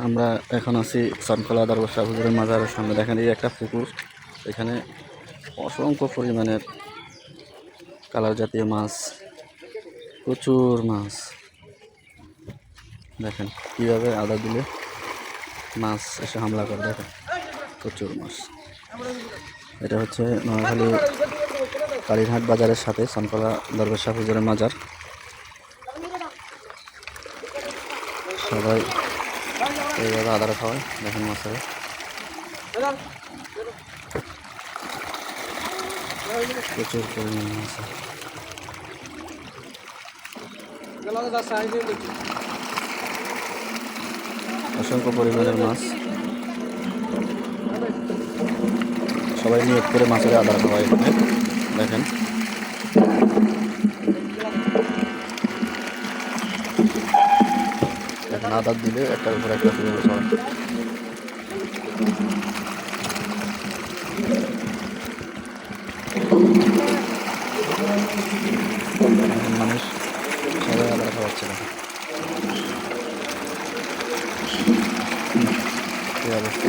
আমরা এখন আছি সনকলা দরবার শাহ হুজুরের মাজারের সামনে। দেখেন এই একটা পুকুর, এখানে অসংখ্য পরিমাণের কালার জাতীয় মাছ, প্রচুর মাছ। দেখেন কীভাবে আদা দিলে মাছ এসে হামলা করে, দেখেন প্রচুর মাছ। এটা হচ্ছে নোয়াখালী কালীরহাট বাজারের সাথে সনকলা দরবার শাহ হুজুরের মাজার। সবাই এইভাবে আদারা খাওয়ায়, দেখেন মাছের প্রচুর পরিমাণ মাছ। অসংখ্য পরিমাণের মাছ, সবাই নিয়োগ করে মাছের আদার খাওয়ায় এখানে। দেখেন দেখেন আদার দিলে একটার উপর একটা শুরু সবাই। মানুষ সবাই আদার খাওয়াচ্ছে না, এই অবস্থা।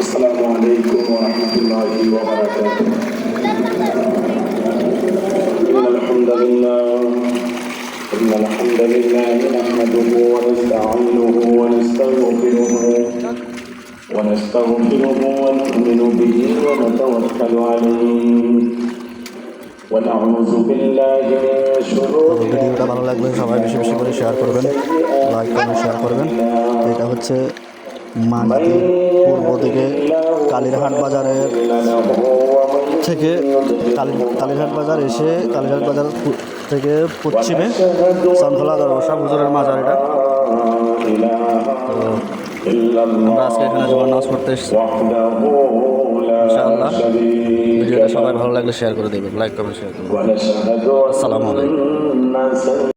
السلام عليكم ورحمة الله وبركاته. إن الحمد لله نحمده ونستعينه ونستغفره ونؤمن به ونتوكل عليه ونعوذ بالله من شرور ভিডিওটা ভালো লাগলে সবাই বেশি বেশি করে শেয়ার করবেন, লাইক কমেন্ট শেয়ার করবেন। এটা হচ্ছে মানিকদির পূর্ব দিকে কালীরহাট বাজারের থেকে কালীরহাট বাজার এসে কালীরহাট বাজার থেকে পশ্চিমে সনকলা দরবার শাহ হুজুরের মাজার। এটা তো আমরা আজকে এখানে জুমার নামাজ পড়তে এসেছি। ইনশাআল্লাহ ভিডিওটা সবাই ভালো লাগলে শেয়ার করে দেবেন, লাইক কমেন্ট শেয়ার করবেন। আসসালামু আলাইকুম।